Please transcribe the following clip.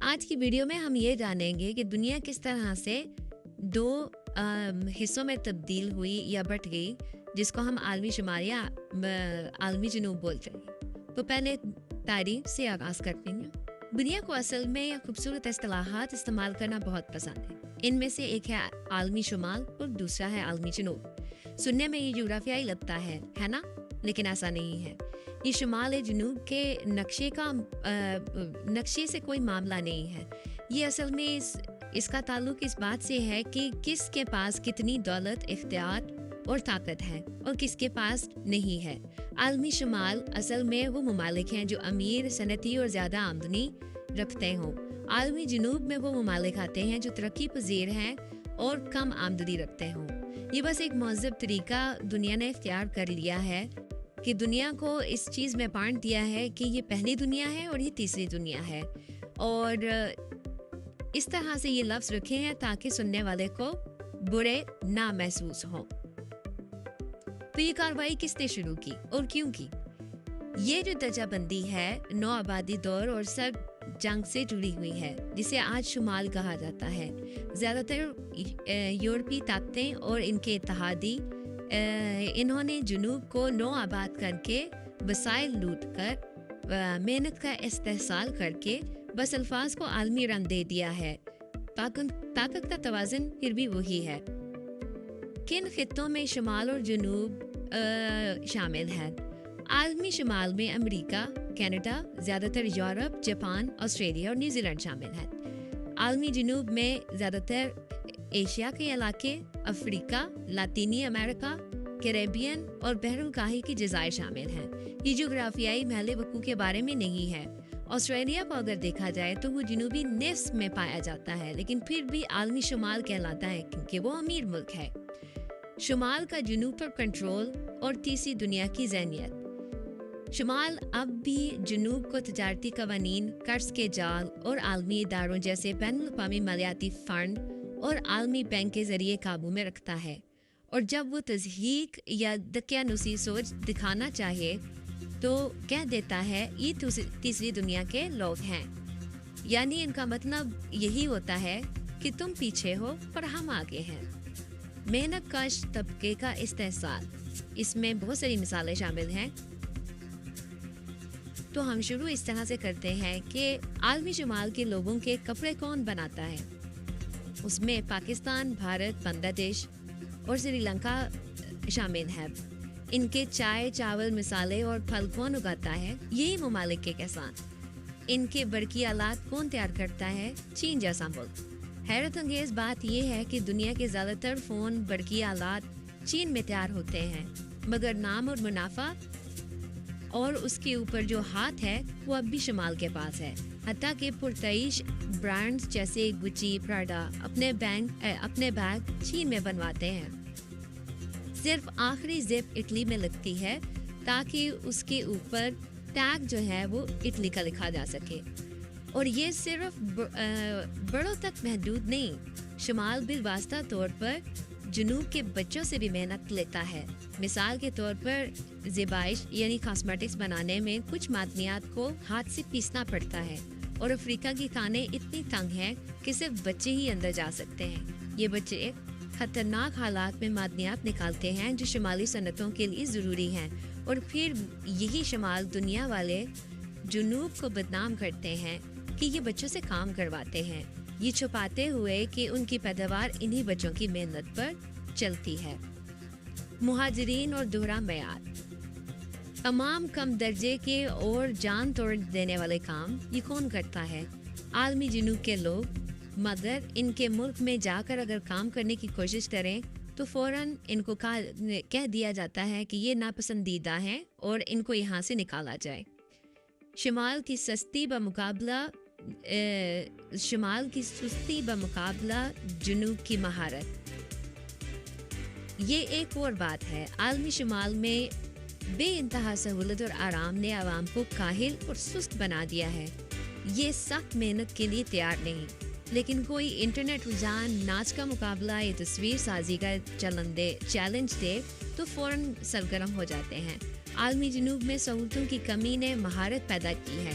آج کی ویڈیو میں ہم یہ جانیں گے کہ دنیا کس طرح سے دو حصوں میں تبدیل ہوئی یا بٹ گئی، جس کو ہم عالمی شمال یا عالمی جنوب بولتے ہیں۔ تو پہلے تاریخ سے آغاز کرتے ہیں۔ دنیا کو اصل میں خوبصورت اصطلاحات استعمال کرنا بہت پسند ہے۔ ان میں سے ایک ہے عالمی شمال اور دوسرا ہے عالمی جنوب۔ سننے میں یہ جغرافیائی لگتا ہے نا، لیکن ایسا نہیں ہے۔ یہ شمال جنوب کے نقشے سے کوئی معاملہ نہیں ہے۔ یہ اصل میں اس کا تعلق اس بات سے ہے کہ کس کے پاس کتنی دولت، اختیار اور طاقت ہے اور کس کے پاس نہیں ہے۔ عالمی شمال اصل میں وہ ممالک ہیں جو امیر، صنعتی اور زیادہ آمدنی رکھتے ہوں۔ عالمی جنوب میں وہ ممالک آتے ہیں جو ترقی پذیر ہیں اور کم آمدنی رکھتے ہوں۔ یہ بس ایک مہذب طریقہ دنیا نے اختیار کر لیا ہے کہ دنیا کو اس چیز میں بانٹ دیا ہے کہ یہ پہلی دنیا ہے اور یہ تیسری دنیا ہے، اور اس طرح سے یہ لفظ رکھے ہیں تاکہ سننے والے کو برے نہ محسوس ہوں۔ تو یہ کارروائی کس نے شروع کی اور کیوں کی؟ یہ جو درجہ بندی ہے نو آبادی دور اور سرد جنگ سے جڑی ہوئی ہے، جسے آج شمال کہا جاتا ہے۔ زیادہ تر یورپی طاقتیں اور ان کے اتحادی انہوں نے جنوب کو نو آباد کر کے، وسائل لوٹ کر، محنت کا استحصال کر کے بس الفاظ کو عالمی رنگ دے دیا ہے۔ طاقت کا توازن پھر بھی وہی ہے۔ کن خطوں میں شمال اور جنوب شامل ہیں؟ عالمی شمال میں امریکہ، کینیڈا، زیادہ تر یورپ، جاپان، آسٹریلیا اور نیوزی لینڈ شامل ہیں۔ عالمی جنوب میں زیادہ تر ایشیا کے علاقے، افریقہ، لاطینی امریکہ، کیریبین اور بحر الکاہل کی جزائر شامل ہیں۔ یہ جغرافیائی محل وقوع کے بارے میں نہیں ہے۔ آسٹریلیا کو اگر دیکھا جائے تو وہ جنوبی نصف میں پایا جاتا ہے، لیکن پھر بھی عالمی شمال کہلاتا ہے کیونکہ وہ امیر ملک ہے۔ شمال کا جنوب پر کنٹرول اور تیسری دنیا کی ذہنیت۔ شمال اب بھی جنوب کو تجارتی قوانین، قرض کے جال اور عالمی اداروں جیسے بین الاقوامی مالیاتی فنڈ اور عالمی بینک کے ذریعے قابو میں رکھتا ہے، اور جب وہ تضحیک یا دقیانوسی سوچ دکھانا چاہے تو کہہ دیتا ہے یہ تیسری دنیا کے لوگ ہیں، یعنی ان کا مطلب یہی ہوتا ہے کہ تم پیچھے ہو اور ہم آگے ہیں۔ محنت کش طبقے کا استحصال، اس میں بہت ساری مثالیں شامل ہیں۔ تو ہم شروع اس طرح سے کرتے ہیں کہ عالمی شمال کے لوگوں کے کپڑے کون بناتا ہے؟ اس میں پاکستان، بھارت، بنگلہ دیش اور سری لنکا شامل ہیں۔ ان کے چائے، چاول، مسالے اور پھل کون اگاتا ہے؟ یہی ممالک کے کسان۔ ان کے برقی آلات کون تیار کرتا ہے؟ چین جیسا ملک۔ حیرت انگیز بات یہ ہے کہ دنیا کے زیادہ تر فون، برقی آلات چین میں تیار ہوتے ہیں، مگر نام اور منافع اور اس کے اوپر جو ہاتھ ہے وہ اب بھی شمال کے پاس ہے۔ حتیٰ کہ پرتعیش برانڈز جیسے گچی، پراڈا اپنے بیگ چین میں بنواتے ہیں۔ صرف آخری زپ اٹلی میں لگتی ہے تاکہ اس کے اوپر ٹیگ جو ہے وہ اٹلی کا لکھا جا سکے، اور یہ صرف بڑوں تک محدود نہیں۔ شمال بالواسطہ طور پر جنوب کے بچوں سے بھی محنت لیتا ہے۔ مثال کے طور پر زیبائش یعنی کاسمیٹکس بنانے میں کچھ معدنیات کو ہاتھ سے پیسنا پڑتا ہے، اور افریقہ کی کانیں اتنی تنگ ہیں کہ صرف بچے ہی اندر جا سکتے ہیں۔ یہ بچے خطرناک حالات میں معدنیات نکالتے ہیں جو شمالی صنعتوں کے لیے ضروری ہیں، اور پھر یہی شمال دنیا والے جنوب کو بدنام کرتے ہیں کہ یہ بچوں سے کام کرواتے ہیں، یہ چھپاتے ہوئے کہ ان کی پیداوار انہی بچوں کی محنت پر چلتی ہے۔ مہاجرین اور دوہرا معیار۔ تمام کم درجے کے اور جان توڑ دینے والے کام یہ کون کرتا ہے؟ عالمی جنوب کے لوگ، مگر ان کے ملک میں جا کر اگر کام کرنے کی کوشش کریں تو فوراً ان کو کہہ دیا جاتا ہے کہ یہ ناپسندیدہ ہیں اور ان کو یہاں سے نکالا جائے۔ شمال کی سستی بمقابلہ جنوب کی مہارت۔ یہ ایک اور بات ہے، عالمی شمال میں بے انتہا سہولت اور آرام نے عوام کو کاہل اور سست بنا دیا ہے۔ یہ سخت محنت کے لیے تیار نہیں، لیکن کوئی انٹرنیٹ رجحان، ناچ کا مقابلہ یا تصویر سازی کا چیلنج دے تو فوراً سرگرم ہو جاتے ہیں۔ عالمی جنوب میں سہولتوں کی کمی نے مہارت پیدا کی ہے۔